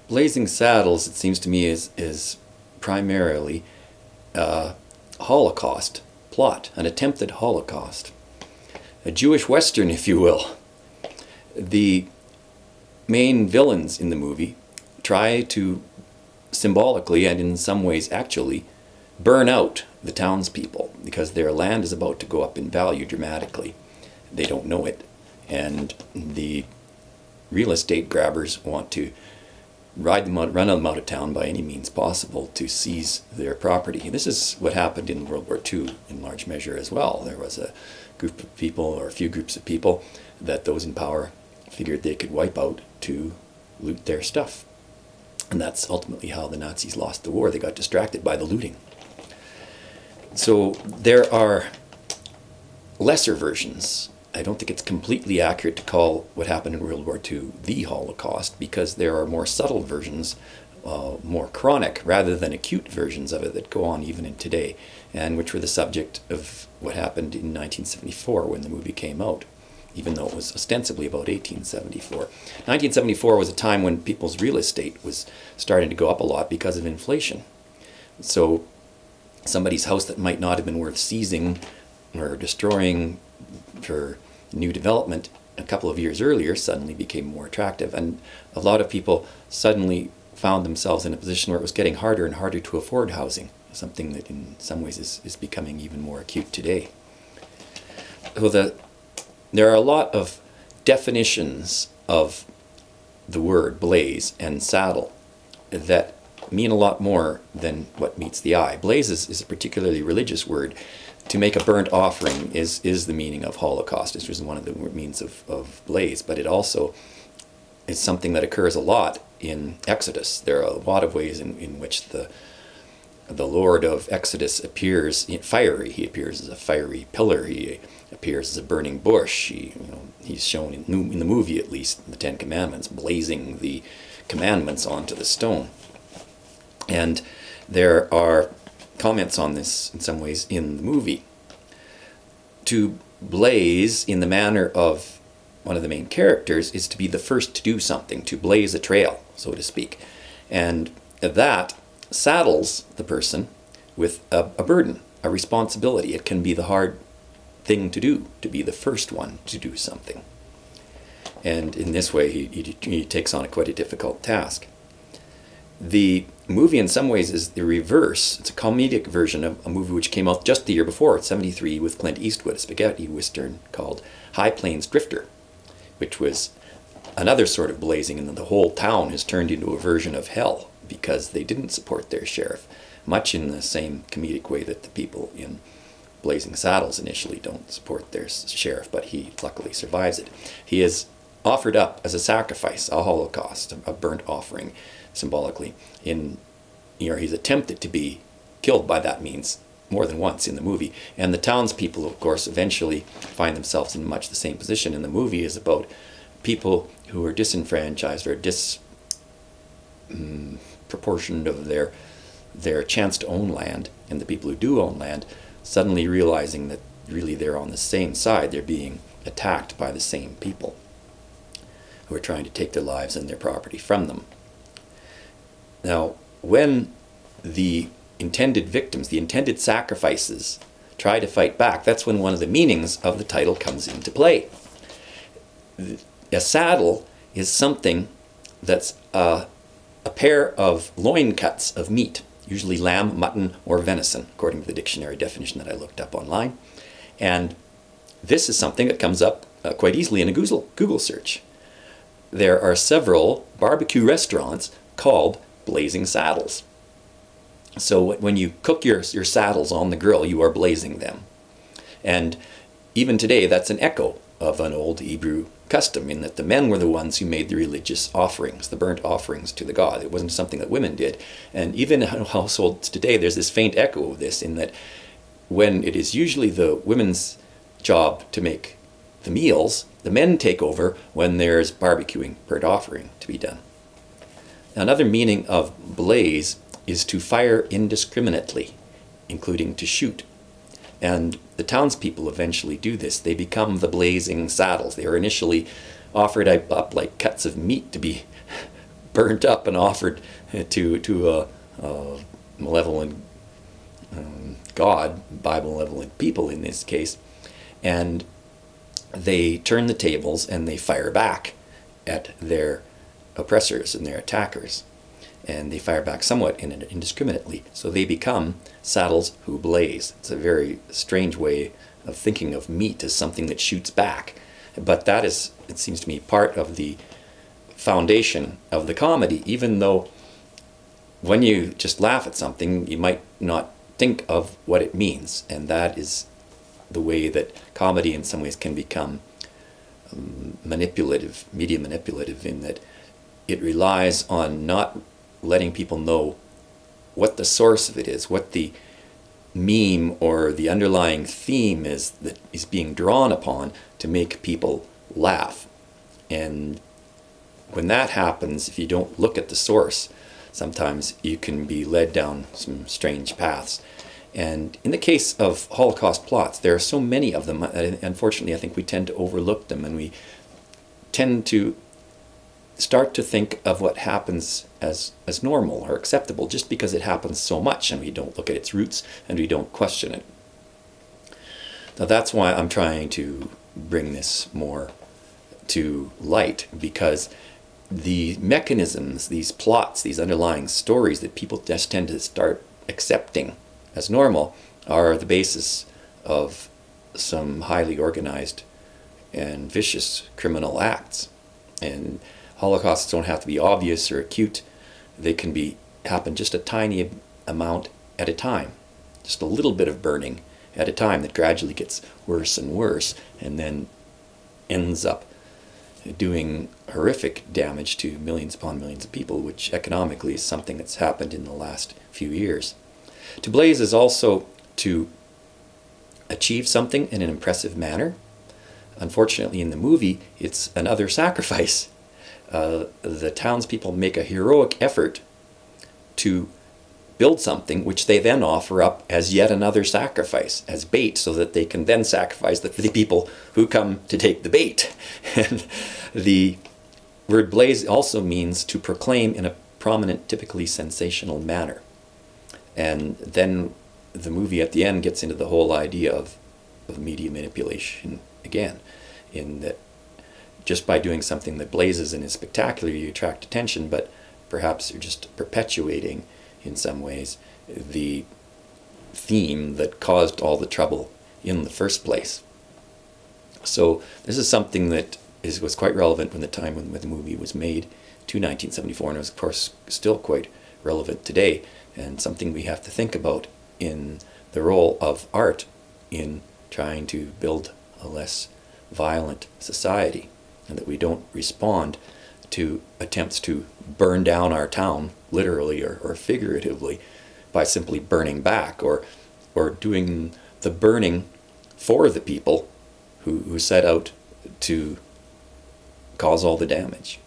Blazing Saddles, it seems to me, is primarily a Holocaust plot, an attempted Holocaust. A Jewish Western, if you will. The main villains in the movie try to symbolically and in some ways actually burn out the townspeople because their land is about to go up in value dramatically. They don't know it, and the real estate grabbers want to run them out of town by any means possible to seize their property. This is what happened in World War II in large measure as well. There was a group of people, or a few groups of people, that those in power figured they could wipe out to loot their stuff. And that's ultimately how the Nazis lost the war. They got distracted by the looting. So there are lesser versions. I don't think it's completely accurate to call what happened in World War II the Holocaust, because there are more subtle versions, more chronic rather than acute versions of it that go on even in today, and which were the subject of what happened in 1974 when the movie came out, even though it was ostensibly about 1874. 1974 was a time when people's real estate was starting to go up a lot because of inflation. So somebody's house that might not have been worth seizing or destroying for new development a couple of years earlier suddenly became more attractive, and a lot of people suddenly found themselves in a position where it was getting harder and harder to afford housing, something that in some ways is becoming even more acute today. So there are a lot of definitions of the word blaze and saddle that mean a lot more than what meets the eye. Blaze is a particularly religious word. To make a burnt offering is the meaning of Holocaust. This is one of the means of blaze, but it also is something that occurs a lot in Exodus. There are a lot of ways in which the Lord of Exodus appears fiery. He appears as a fiery pillar. He appears as a burning bush. He's shown in the movie, at least, the Ten Commandments, blazing the commandments onto the stone. And there are comments on this in some ways in the movie. To blaze in the manner of one of the main characters is to be the first to do something, to blaze a trail, so to speak. And that saddles the person with a burden, a responsibility. It can be the hard thing to do, to be the first one to do something. And in this way, he takes on quite a difficult task. The movie in some ways is the reverse. It's a comedic version of a movie which came out just the year before, 1973, with Clint Eastwood, a spaghetti western called High Plains Drifter, which was another sort of blazing, and the whole town has turned into a version of hell because they didn't support their sheriff, much in the same comedic way that the people in Blazing Saddles initially don't support their sheriff, but he luckily survives it. He is offered up as a sacrifice, a holocaust, a burnt offering, symbolically. He's attempted to be killed by that means more than once in the movie, and the townspeople, of course, eventually find themselves in much the same position. And the movie is about people who are disenfranchised or disproportioned of their chance to own land, and the people who do own land suddenly realizing that really they're on the same side. They're being attacked by the same people who are trying to take their lives and their property from them. Now, when the intended victims, the intended sacrifices, try to fight back, that's when one of the meanings of the title comes into play. A saddle is something that's a pair of loin cuts of meat, usually lamb, mutton, or venison, according to the dictionary definition that I looked up online. And this is something that comes up quite easily in a Google search. There are several barbecue restaurants called Blazing Saddles. So when you cook your saddles on the grill, you are blazing them. And even today, that's an echo of an old Hebrew custom, in that the men were the ones who made the religious offerings, the burnt offerings to the god. It wasn't something that women did. And even in households today, there's this faint echo of this, in that when it is usually the women's job to make the meals, the men take over when there's barbecuing, burnt offering to be done. Another meaning of blaze is to fire indiscriminately, including to shoot. And the townspeople eventually do this. They become the Blazing Saddles. They are initially offered up like cuts of meat to be burnt up and offered to a malevolent God, Bible malevolent people in this case, and they turn the tables and they fire back at their oppressors and their attackers, and they fire back somewhat indiscriminately, so they become saddles who blaze. It's a very strange way of thinking of meat as something that shoots back, but that is, it seems to me, part of the foundation of the comedy, even though when you just laugh at something you might not think of what it means, and that is the way that comedy in some ways can become manipulative, media manipulative, in that it relies on not letting people know what the source of it is, what the meme or the underlying theme is that is being drawn upon to make people laugh. And when that happens, if you don't look at the source, sometimes you can be led down some strange paths. And in the case of Holocaust plots, there are so many of them. Unfortunately, I think we tend to overlook them, and we tend to start to think of what happens as normal or acceptable just because it happens so much, and we don't look at its roots and we don't question it. Now that's why I'm trying to bring this more to light, because the mechanisms, these plots, these underlying stories that people just tend to start accepting as normal are the basis of some highly organized and vicious criminal acts. And Holocausts don't have to be obvious or acute. They can happen just a tiny amount at a time, just a little bit of burning at a time that gradually gets worse and worse, and then ends up doing horrific damage to millions upon millions of people, which economically is something that's happened in the last few years. To blaze is also to achieve something in an impressive manner. Unfortunately, in the movie, it's another sacrifice. The townspeople make a heroic effort to build something which they then offer up as yet another sacrifice, as bait, so that they can then sacrifice the people who come to take the bait. And the word blaze also means to proclaim in a prominent, typically sensational manner. And then the movie at the end gets into the whole idea of media manipulation again, in that just by doing something that blazes and is spectacular, you attract attention, but perhaps you're just perpetuating, in some ways, the theme that caused all the trouble in the first place. So this is something that was quite relevant when the movie was made to 1974, and is of course still quite relevant today, and something we have to think about in the role of art in trying to build a less violent society, and that we don't respond to attempts to burn down our town, literally or figuratively, by simply burning back, or doing the burning for the people who set out to cause all the damage.